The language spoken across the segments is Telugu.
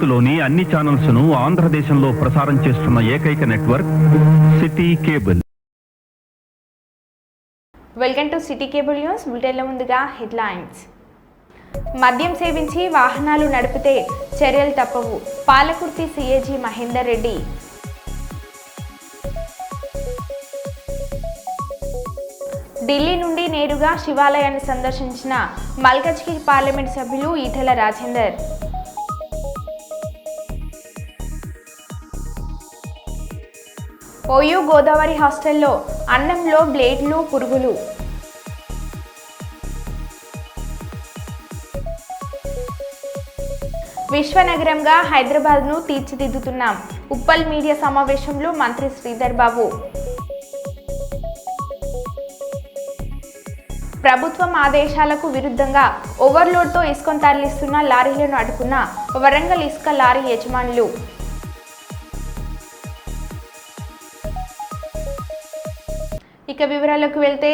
భారత్లోని అన్ని ఛానల్స్ ను ఆంధ్రదేశంలో ప్రసారం చేస్తున్న ఏకైక network city cable. Welcome to city cable news. బులెటిన్ల ముందుగా హెడ్లైన్స్. మద్యం సేవించి వాహనాలు నడిపితే చర్యలు తప్పవు. పాలకుర్తి సిఏజీ మహేందర్ రెడ్డి. ఢిల్లీ నుండి నేరుగా శివాలయాన్ని సందర్శించిన మల్కజ్గిరి పార్లమెంట్ సభ్యులు ఈటెల రాజేందర్. ఓయూ గోదావరి హాస్టల్లో అన్నంలో బ్లేడ్లు, పురుగులు. విశ్వనగరంగా హైదరాబాద్ను తీర్చిదిద్దుతున్నాం. ఉప్పల్ మీడియా సమావేశంలో మంత్రి శ్రీధర్ బాబు. ప్రభుత్వం ఆదేశాలకు విరుద్ధంగా ఓవర్లోడ్తో ఇసుకను తరలిస్తున్న లారీలను అడ్డుకున్న వరంగల్ ఇసుక లారీ యజమానులు. ఇక వివరాలకు వెళ్తే,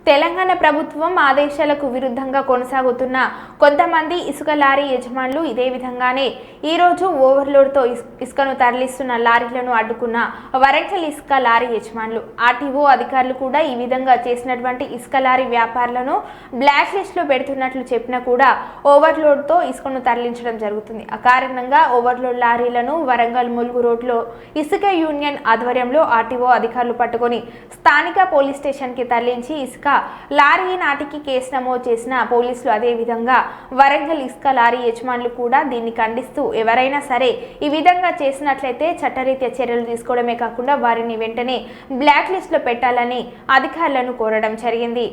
తెలంగాణ ప్రభుత్వం ఆదేశాలకు విరుద్ధంగా కొనసాగుతున్న కొంతమంది ఇసుక లారీ యజమానులు ఇదే విధంగానే ఈరోజు ఓవర్లోడ్తో ఇసుకను తరలిస్తున్న లారీలను అడ్డుకున్న వరంగల్ ఇసుక లారీ యజమానులు. ఆర్టీఓ అధికారులు కూడా ఈ విధంగా చేసినటువంటి ఇసుక లారీ వ్యాపారులను బ్లాక్ లిస్ట్లో పెడుతున్నట్లు చెప్పినా కూడా ఓవర్లోడ్తో ఇసుకను తరలించడం జరుగుతుంది. ఆ కారణంగా ఓవర్లోడ్ లారీలను వరంగల్ ములుగు రోడ్లో ఇసుక యూనియన్ ఆధ్వర్యంలో ఆర్టీఓ అధికారులు పట్టుకొని స్థానిక పోలీస్ స్టేషన్కి తరలించి ఇసుక లారీ నాటికి కేసు నమోదు చేసిన పోలీసులు. అదేవిధంగా వరంగల్ ఇసుక లారీ యజమానులు కూడా దీన్ని ఖండిస్తూ ఎవరైనా సరే ఈ విధంగా చేసినట్లయితే చట్టరీత్యా చర్యలు తీసుకోవడమే కాకుండా వారిని వెంటనే బ్లాక్ లిస్ట్లో పెట్టాలని అధికారులను కోరడం జరిగింది.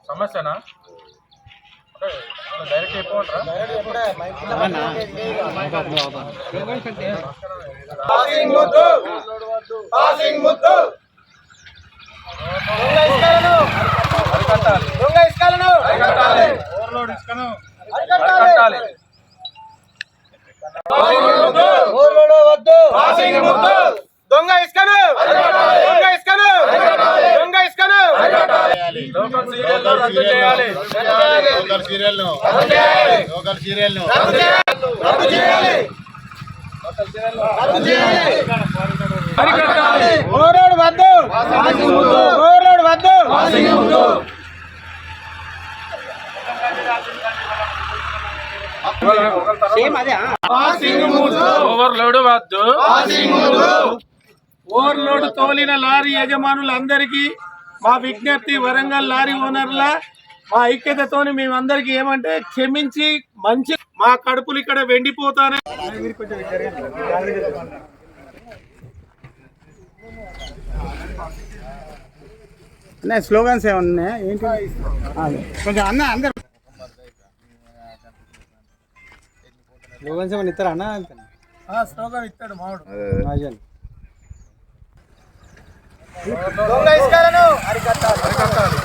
సమస్యనా డైరెక్ట్ దొంగ ఇసుకను ఓవర్లోడ్ వద్దు. ఓవర్లోడ్ తోలిన లారీ యజమానులందరికీ మా విజ్ఞప్తి, వరంగల్ లారీ ఓనర్ల మా ఐక్యతతోని మేమందరికీ ఏమంటే, క్షమించి మంచి మా కడుపులు ఇక్కడ వెండిపోతానే. స్లోగన్స్ ఏమన్నా ఏంటి కొంచెం అన్న అందరు స్లోగన్స్ ఏమన్నా ఇస్తారా అన్న? స్లోగన్ ఇస్తాడు మావాడు. దొంగ ఇసుకలను అరికట్టాలి.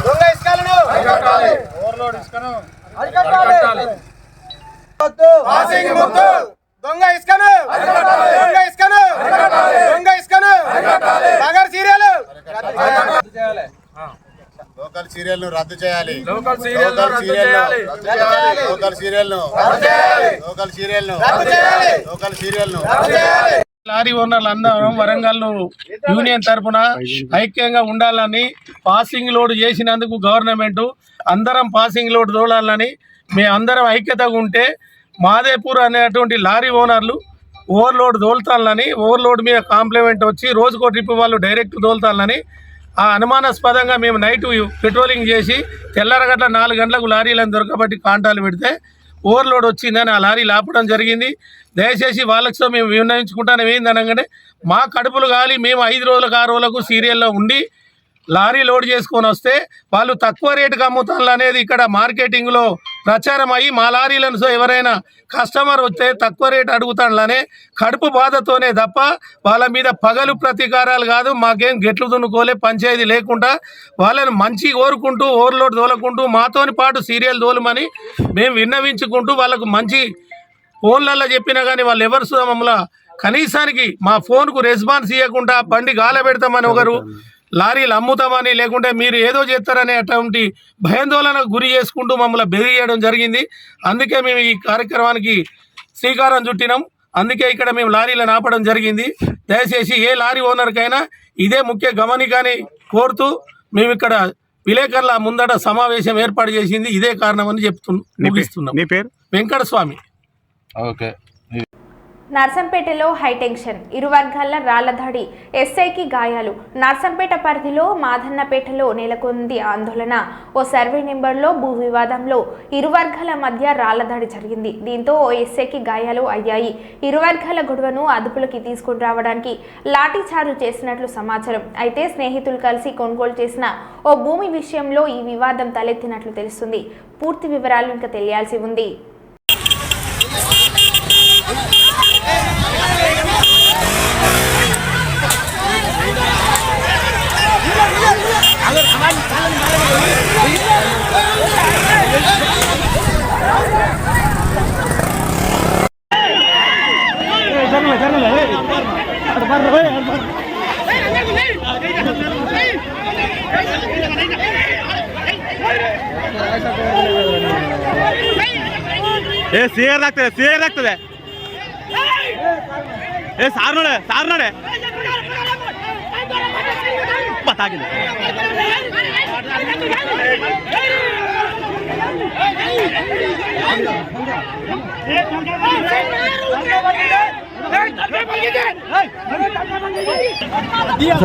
దొంగ ఇసుకలను అరికట్టాలి. ఓవర్లోడ్ ఇసుకను అరికట్టాలి. పాసింగ్ ముక్కు. దొంగ ఇసుకను అరికట్టాలి. దొంగ ఇసుకను అరికట్టాలి. దొంగ ఇసుకను అరికట్టాలి. నగర్ సీరియల్ రద్దు చేయాలి. లోకల్ సీరియల్ ను రద్దు చేయాలి. లోకల్ సీరియల్ ను రద్దు చేయాలి. లోకల్ సీరియల్ ను రద్దు చేయాలి. లోకల్ సీరియల్ ను రద్దు చేయాలి. లోకల్ సీరియల్ ను రద్దు చేయాలి. లారీ ఓనర్లు అందరం వరంగల్ యూనియన్ తరఫున ఐక్యంగా ఉండాలని, పాసింగ్ లోడ్ చేసినందుకు గవర్నమెంట్ అందరం పాసింగ్ లోడ్ తోలాలని మేమందరం ఐక్యతగా ఉంటే, మాదేపూర్ అనేటువంటి లారీ ఓనర్లు ఓవర్లోడ్ తోలుతాలని, ఓవర్లోడ్ మీద కాంప్లిమెంట్ వచ్చి రోజుకో ట్రిప్ వాళ్ళు డైరెక్ట్ తోలుతాలని ఆ అనుమానాస్పదంగా మేము నైట్ పెట్రోలింగ్ చేసి తెల్లరగట్ల 4 గంటలకు లారీలను దొరకబట్టి కాంటాలు పెడితే ఓవర్లోడ్ వచ్చిందని ఆ లారీ లాపడం జరిగింది. దయచేసి వాళ్ళతో మేము విన్నవించుకుంటాను. ఏందనగానే మా కడుపులు గాలి మేము 5 రోజులకు 6 రోజులకు సీరియల్లో ఉండి లారీ లోడ్ చేసుకొని వస్తే వాళ్ళు తక్కువ రేటుకి అమ్ముతారు అనేది ఇక్కడ మార్కెటింగ్లో ప్రచారం అయ్యి మా లారీలను ఎవరైనా కస్టమర్ వస్తే తక్కువ రేటు అడుగుతాడులనే కడుపు బాధతోనే తప్ప వాళ్ళ మీద పగలు ప్రతీకారాలు కాదు. మాకేం గెట్లు దున్నుకోలే పంచాయతీ లేకుండా వాళ్ళని మంచి కోరుకుంటూ ఓవర్లోడ్ తోలకుంటూ మాతోని పాటు సీరియల్ తోలమని మేము విన్నవించుకుంటూ వాళ్ళకు మంచి ఫోన్లలో చెప్పినా కానీ వాళ్ళు ఎవరు మమ్మల్ని కనీసానికి మా ఫోన్కు రెస్పాన్స్ ఇవ్వకుండా బండి గాల పెడతామని ఒకరు లారీలు అమ్ముతామని లేకుంటే మీరు ఏదో చేస్తారనే అటువంటి భయాందోళనకు గురి చేసుకుంటూ మమ్మల్ని బెదిరియడం జరిగింది. అందుకే మేము ఈ కార్యక్రమానికి శ్రీకారం చుట్టినాం. అందుకే ఇక్కడ మేము లారీలను ఆపడం జరిగింది. దయచేసి ఏ లారీ ఓనర్కైనా ఇదే ముఖ్య గమనికని కోరుతూ మేము ఇక్కడ విలేకరుల ముందట సమావేశం ఏర్పాటు చేసింది ఇదే కారణమని ముగిస్తున్నాం. నీ పేరు? వెంకటస్వామి. ఓకే. నర్సంపేటలో హైటెన్షన్, ఇరు వర్గాల రాళ్లదాడి, ఎస్ఐకి గాయాలు. నర్సంపేట పరిధిలో మాదన్నపేటలో నెలకొంది ఆందోళన. ఓ సర్వే నెంబర్లో భూ వివాదంలో ఇరు వర్గాల మధ్య రాళ్లదాడి జరిగింది. దీంతో ఓ ఎస్ఐకి గాయాలు అయ్యాయి. ఇరు వర్గాల గొడవను అదుపులోకి తీసుకుని రావడానికి లాఠీచార్జు చేసినట్లు సమాచారం. అయితే స్నేహితులు కలిసి కొనుగోలు చేసిన ఓ భూమి విషయంలో ఈ వివాదం తలెత్తినట్లు తెలుస్తుంది. పూర్తి వివరాలు ఇంకా తెలియాల్సి ఉంది. सीआर लगते सार नोड़े बता के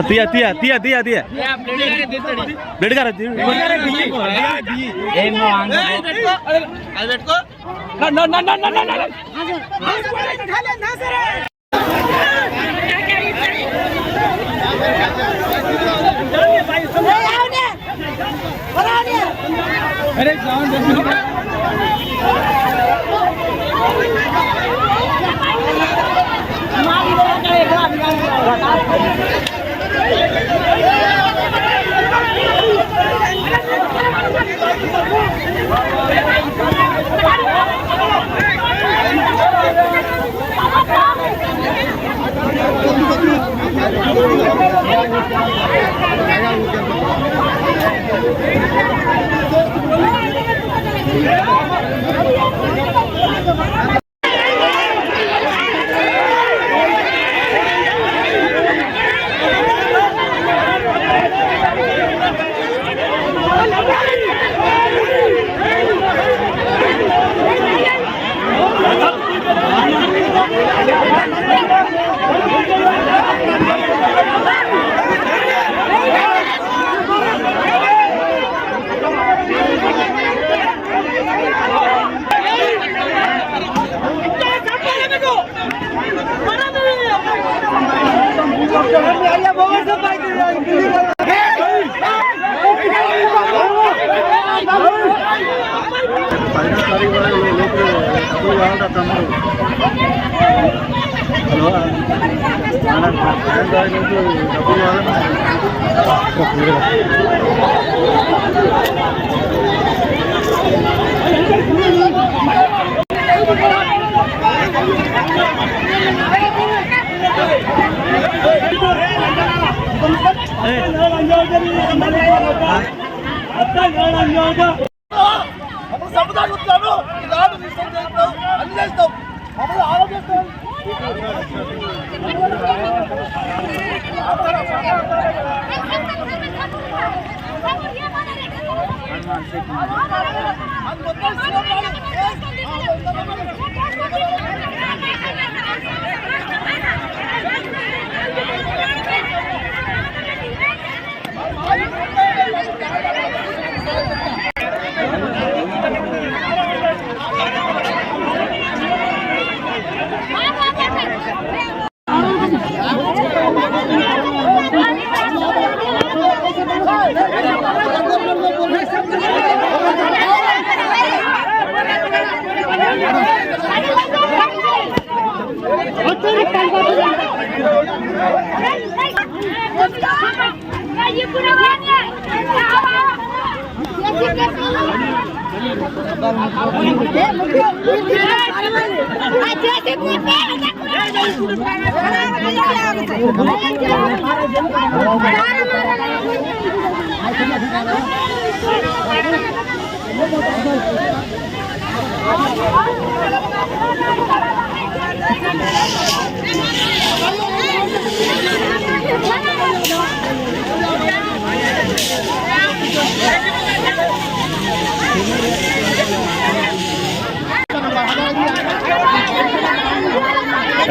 दिया दिया दिया दिया दिया ब्लेड का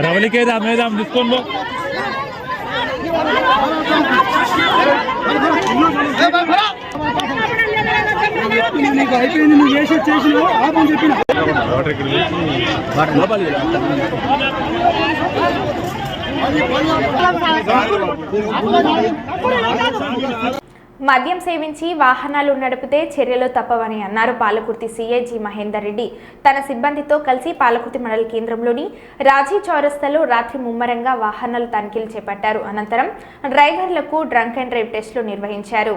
రవలికే దామేదాం తీసుకోండి నీకు అయిపోయింది, నువ్వు చేసి చేసినావు ఆపని చెప్పిన మద్యం సేవించి వాహనాలు నడిపితే చర్యలు తప్పవని అన్నారు పాలకుర్తి సీఐ జి మహేందర్ రెడ్డి. తన సిబ్బందితో కలిసి పాలకుర్తి మండల కేంద్రంలోని రాజీ చౌరస్తాలో రాత్రి ముమ్మరంగా వాహనాల తనిఖీలు చేపట్టారు. అనంతరం డ్రైవర్లకు డ్రంక్ అండ్ డ్రైవ్ టెస్టులు నిర్వహించారు.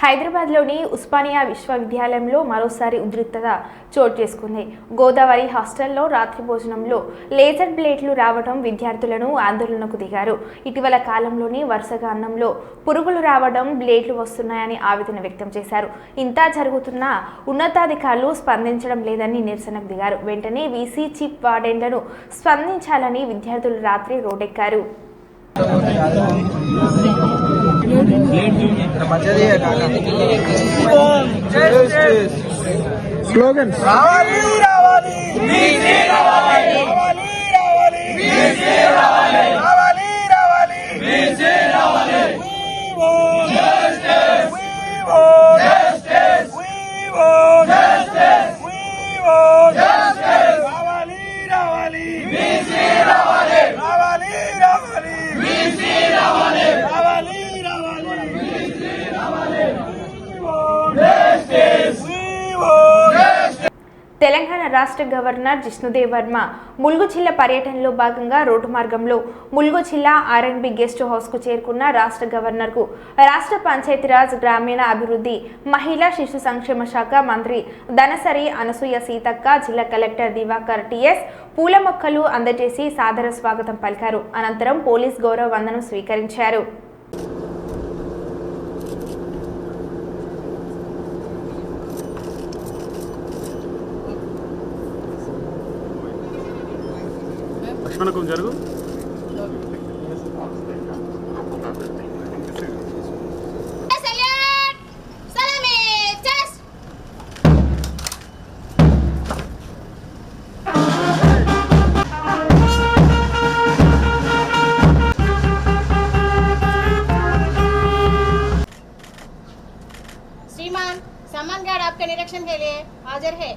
హైదరాబాద్లోని ఉస్మానియా విశ్వవిద్యాలయంలో మరోసారి ఉద్రిక్తత చోటు చేసుకుంది. గోదావరి హాస్టల్లో రాత్రి భోజనంలో లేజర్ బ్లేడ్లు రావడం విద్యార్థులను ఆందోళనకు దిగారు. ఇటీవల కాలంలోని వరుసగా అన్నంలో పురుగులు రావడం, బ్లేడ్లు వస్తున్నాయని ఆవేదన వ్యక్తం చేశారు. ఇంతా జరుగుతున్నా ఉన్నతాధికారులు స్పందించడం లేదని నిరసనకు దిగారు. వెంటనే వీసీ చీఫ్ వార్డెన్లను స్పందించాలని విద్యార్థులు రాత్రి రోడ్డెక్కారు. స్లోగన్ రావాలి రావాలి బీసీ రావాలి రావాలి రావాలి బీసీ రావాలి రావాలి రావాలి బీసీ రావాలి we want justice we want justice we want justice we want justice రావాలి రావాలి బీసీ రావాలి రావాలి రావాలి బీసీ రావాలి రావాలి రావాలి బీసీ రావాలి we want justice we want Telangana రాష్ట్ర గవర్నర్ జిష్ణుదేవ్ వర్మ ములుగు జిల్లా పర్యటనలో భాగంగా రోడ్డు మార్గంలో ములుగు జిల్లా ఆర్ఎన్బి గెస్ట్ హౌస్కు చేరుకున్న రాష్ట్ర గవర్నర్కు రాష్ట్ర పంచాయతీరాజ్ గ్రామీణ అభివృద్ధి మహిళా శిశు సంక్షేమ శాఖ మంత్రి ధనసరి అనసూయ సీతక్క, జిల్లా కలెక్టర్ దివాకర్ టిఎస్ పూల మొక్కలు అందజేసి సాదర స్వాగతం పలికారు. అనంతరం పోలీస్ గౌరవ వందనం స్వీకరించారు. జరుగు श्रीमान सम्मान गार्ड आपके निरीक्षण के लिए हाजिर है.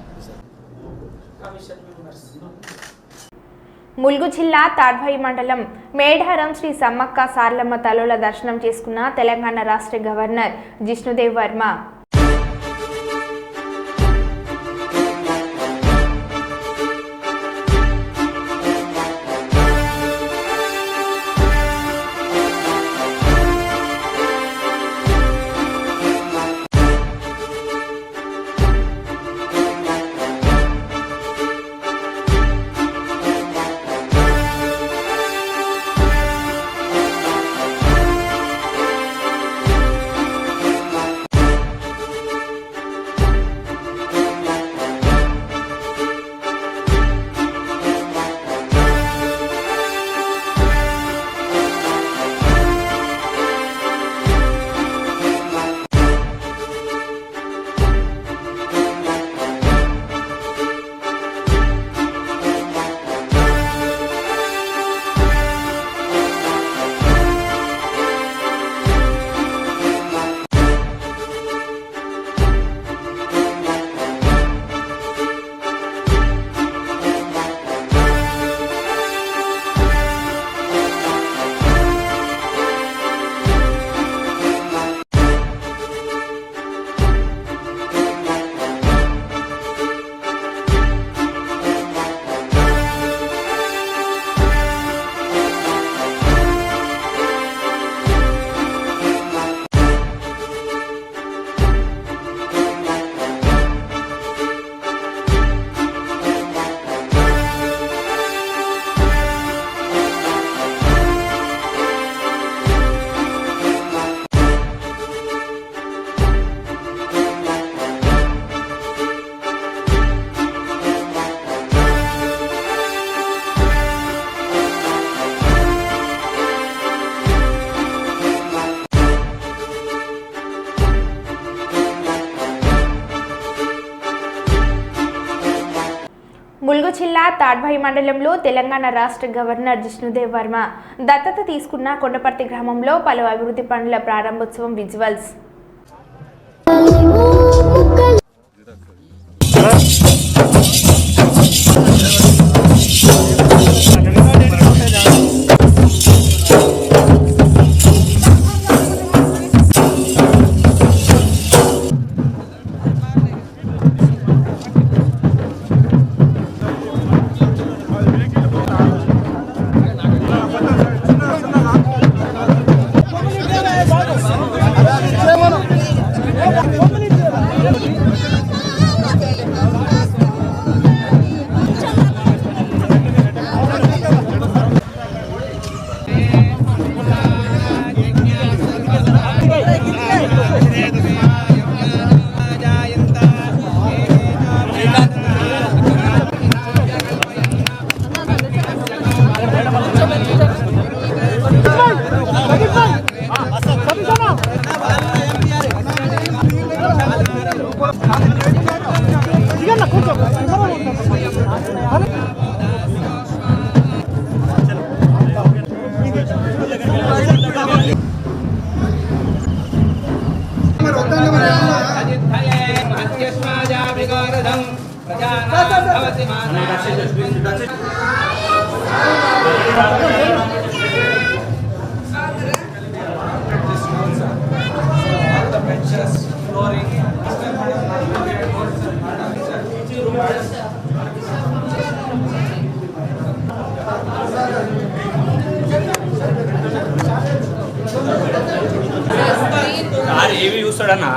ములుగు జిల్లా తాడ్వాయి మండలం మేడారం శ్రీ సమ్మక్క సార్లమ్మ తల్లుల దర్శనం చేసుకున్న తెలంగాణ రాష్ట్ర గవర్నర్ జిష్ణుదేవ్ వర్మ జిల్లా తాడ్భాయి మండలంలో తెలంగాణ రాష్ట్ర గవర్నర్ జిష్ణుదేవ్ వర్మ దత్తత తీసుకున్న కొండపర్తి గ్రామంలో పలు అభివృద్ధి పనుల ప్రారంభోత్సవం విజువల్స్. ఏవి చూస్తాడన్నా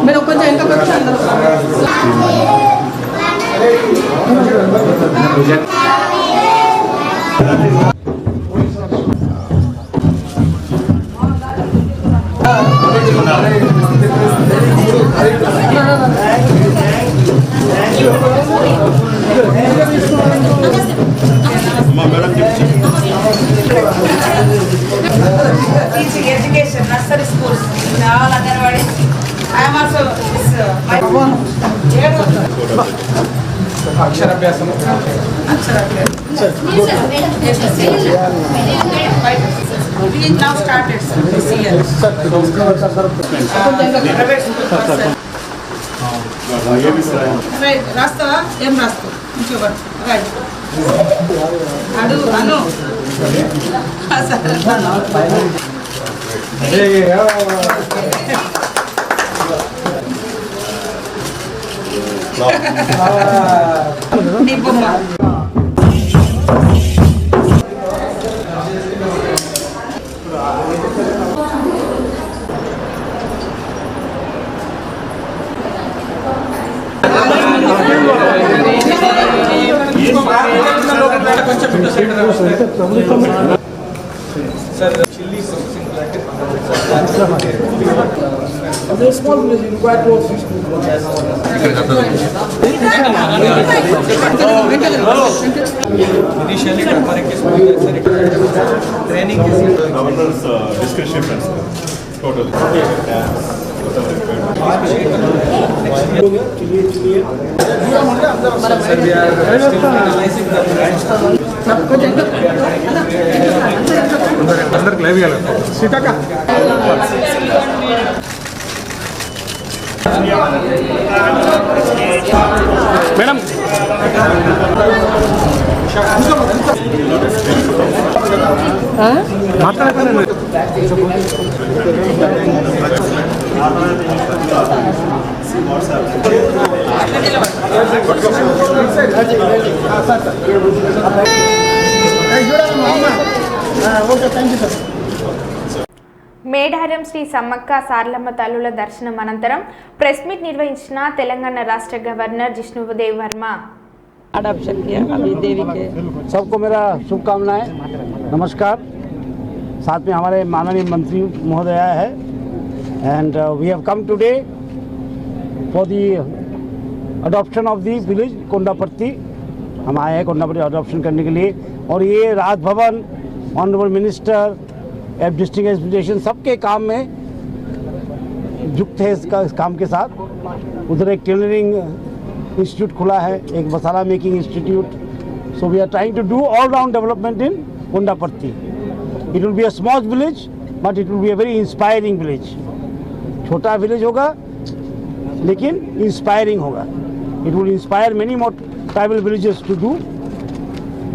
మీరు కొంచెం ఎంత teaching education, nursery schools, all Anganwadi. I am also my Aksharabhyasam. We now started this year. Right, Rasta, M Rasta. Right. Anu. small village in quite close to initially training governor's discretion total अंदर लाइव सीता मैडम మేడారం శ్రీ సమ్మక్క సారలమ్మ తల్లుల దర్శనం అనంతరం ప్రెస్ మీట్ నిర్వహించిన తెలంగాణ రాష్ట్ర గవర్నర్ జిష్ణుదేవ్ వర్మ सबको मेरा शुभकामनाएं, नमस्कार। साथ में हमारे माननीय मंत्री महोदया है, and we have come today for the adoption of the village Kondapatti. हम आए हैं कोंडापट्टी अडॉप्शन करने के लिए, और ये Raj Bhavan, honourable minister, district administration सबके काम में युक्त है इस काम के साथ। उधर एक टेलरिंग इंस्टीट्यूट खुला है, एक masala making institute. So we are trying to do all round development in Kondapatti. It will be a small village but it will be a very inspiring village. छोटा विलेज होगा लेकिन इंस्पायरिंग होगा। It will inspire many more tribal villages to do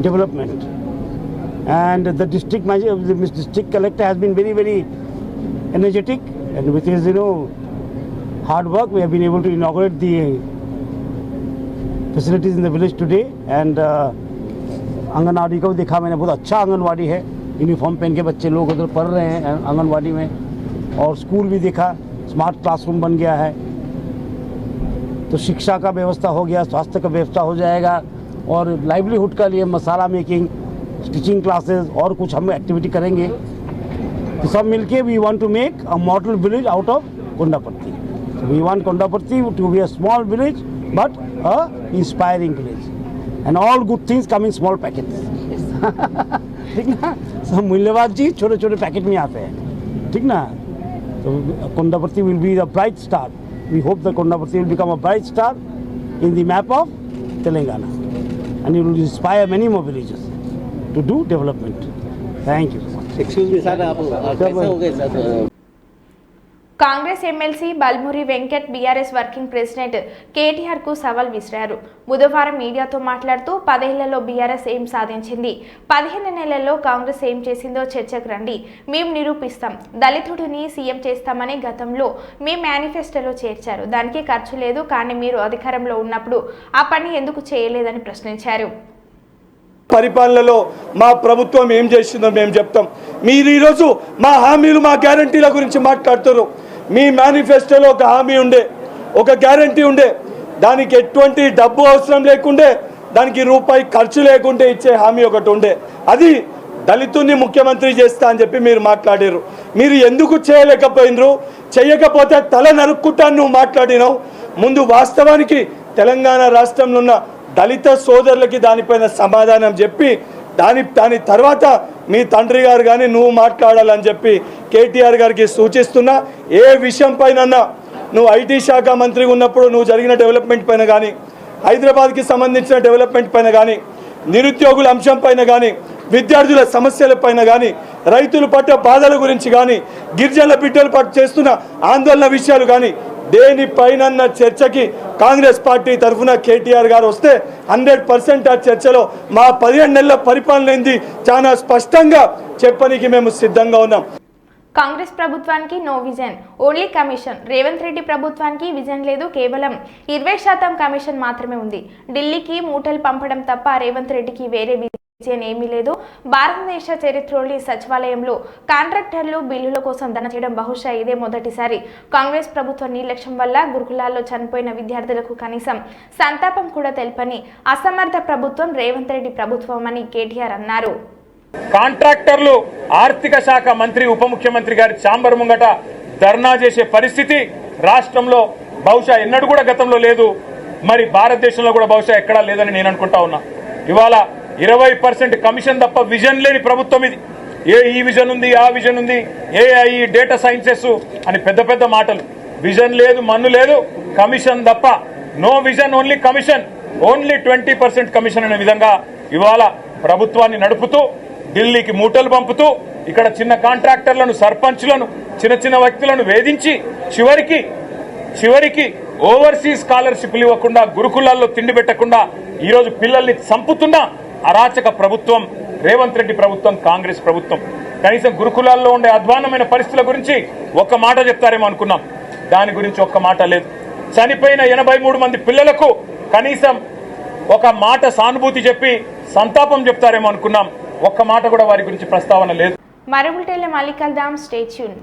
development. And the district collector has been very energetic, and with his hard work we have been able to inaugurate the facilities in the village today। And anganwadi को भी देखा मैंने, बहुत अच्छा आंगनवाड़ी है। यूनिफॉर्म पहन के बच्चे लोग उधर पढ़ रहे हैं आंगनवाड़ी में, और स्कूल भी देखा, स्मार्ट क्लासरूम बन गया है। तो शिक्षा का व्यवस्था हो गया, स्वास्थ्य का व्यवस्था हो जाएगा, और लाइवलीहुड का लिए मसाला मेकिंग, टीचिंग क्लासेस और कुछ हम एक्टिविटी करेंगे। तो सब मिलके we want to make a model village out of Kondapatti. We want Kondapatti to be a small village but a inspiring village, and all good things come in small packets. ठीक ना, सब मूल्यवान चीज छोटे छोटे पैकेट में आते हैं, ठीक ना। तो Kondapatti will be the bright star. We hope the Kondapatti will become a bright star in the map of Telangana, and it will inspire many more villages to do development. Thank you. Excuse me, sir, आप कैसे हो गए sir? Congress MLC Balmuri Venkat BRS working president KTR కు సవాల్ విసిరారు. బుధవారం మీడియాతో మాట్లాడుతూ 10 ఏళ్లలో బీఆర్ఎస్ ఏం సాధించింది, 15 నెలల్లో కాంగ్రెస్ ఏం చేసిందో చర్చకు రండి, మేము నిరూపిస్తాం. దళితుడిని సీఎం చేస్తామని గతంలో మీ మేనిఫెస్టోలో చేర్చారు. దానికి ఖర్చు లేదు, కానీ మీరు అధికారంలో ఉన్నప్పుడు ఆ పని ఎందుకు చేయలేదని ప్రశ్నించారు. పరిపాలనలో మా ప్రభుత్వం ఏం చేసిందో మేము చెప్తాం. మీరు ఈరోజు మా హామీలు, మా గ్యారంటీల గురించి మాట్లాడుతారు. మీ మేనిఫెస్టోలో ఒక హామీ ఉండే, ఒక గ్యారంటీ ఉండే, దానికి ఎటువంటి డబ్బు అవసరం లేకుండే, దానికి రూపాయి ఖర్చు లేకుంటే ఇచ్చే హామీ ఒకటి ఉండే. అది దళితుని ముఖ్యమంత్రి చేస్తా అని చెప్పి మీరు మాట్లాడారు. మీరు ఎందుకు చేయలేకపోయినరు? చేయకపోతే తల నరుక్కుంటాను నువ్వు మాట్లాడినావు. ముందు వాస్తవానికి తెలంగాణ రాష్ట్రంలో ఉన్న దళిత సోదరులకి దానిపైన సమాధానం చెప్పి దాని తర్వాత మీ తండ్రి గారు కానీ నువ్వు మాట్లాడాలని చెప్పి కేటీఆర్ గారికి సూచిస్తున్నా. ఏ విషయం పైన నువ్వు ఐటీ శాఖ మంత్రిగా ఉన్నప్పుడు నువ్వు జరిగిన డెవలప్మెంట్ పైన కానీ, హైదరాబాద్కి సంబంధించిన డెవలప్మెంట్ పైన కానీ, నిరుద్యోగుల అంశం పైన కానీ, విద్యార్థుల సమస్యల పైన కానీ, రైతులు పట్టే బాధల గురించి కానీ, గిరిజనుల బిడ్డలు పట్టు చేస్తున్న ఆందోళన విషయాలు కానీ, దేనిపైన చర్చకి కాంగ్రెస్ పార్టీ తరఫున కేటీఆర్ గారు వస్తే 100% ఆ చర్చలో మా 15 నెలల పరిపాలన ఏంది చాలా స్పష్టంగా చెప్పడానికి మేము సిద్ధంగా ఉన్నాం. కాంగ్రెస్ ప్రభుత్వానికి no vision, only commission. Revanth Reddy ప్రభుత్వానికి విజన్ లేదు, కేవలం 20% కమిషన్ మాత్రమే ఉంది. ఢిల్లీకి మూటలు పంపడం తప్ప రేవంత్ రెడ్డికి వేరే విజన్ ఏమీ లేదు. భారతదేశ చరిత్రలోని సచివాలయంలో కాంట్రాక్టర్లు బిల్లుల కోసం ధన చేయడం బహుశా ఇదే మొదటిసారి. కాంగ్రెస్ ప్రభుత్వ నిర్లక్ష్యం వల్ల గురుకులాల్లో చనిపోయిన విద్యార్థులకు కనీసం సంతాపం కూడా తెలపని అసమర్థ ప్రభుత్వం రేవంత్ రెడ్డి ప్రభుత్వం అని కేటీఆర్ అన్నారు. కాంట్రాక్టర్లు ఆర్థిక శాఖ మంత్రి, ఉప ముఖ్యమంత్రి గారి ఛాంబర్ ముంగట ధర్నా చేసే పరిస్థితి రాష్ట్రంలో బహుశా ఎన్నడూ కూడా గతంలో లేదు. మరి భారతదేశంలో కూడా బహుశా ఎక్కడా లేదని నేను అనుకుంటా ఉన్నా. ఇవాళ 20% కమిషన్ తప్ప విజన్ లేని ప్రభుత్వం ఇది. ఈ విజన్ ఉంది, ఆ విజన్ ఉంది, ఏఐ, డేటా సైన్సెస్ అని పెద్ద పెద్ద మాటలు. విజన్ లేదు, మన్ను లేదు, కమిషన్ తప్ప. No vision, only commission, only 20% commission అనే విధంగా ఇవాళ ప్రభుత్వాన్ని నడుపుతూ ఢిల్లీకి మూటలు పంపుతూ ఇక్కడ చిన్న కాంట్రాక్టర్లను, సర్పంచ్లను, చిన్న వ్యక్తులను వేధించి చివరికి ఓవర్సీస్ స్కాలర్షిప్లు ఇవ్వకుండా, గురుకులాల్లో తిండి పెట్టకుండా ఈరోజు పిల్లల్ని చంపుతున్న అరాచక ప్రభుత్వం రేవంత్ రెడ్డి ప్రభుత్వం, కాంగ్రెస్ ప్రభుత్వం. కనీసం గురుకులాల్లో ఉండే అధ్వాన్నమైన పరిస్థితుల గురించి ఒక్క మాట చెప్తారేమో అనుకున్నాం. దాని గురించి ఒక్క మాట లేదు. చనిపోయిన 83 మంది పిల్లలకు కనీసం ఒక మాట సానుభూతి చెప్పి సంతాపం చెప్తారేమో అనుకున్నాం. ఒక్క మాట కూడా వారి గురించి ప్రస్తావన లేదు. మరో బులెటిన్లో మళ్ళీ కలుద్దాం. Stay tuned.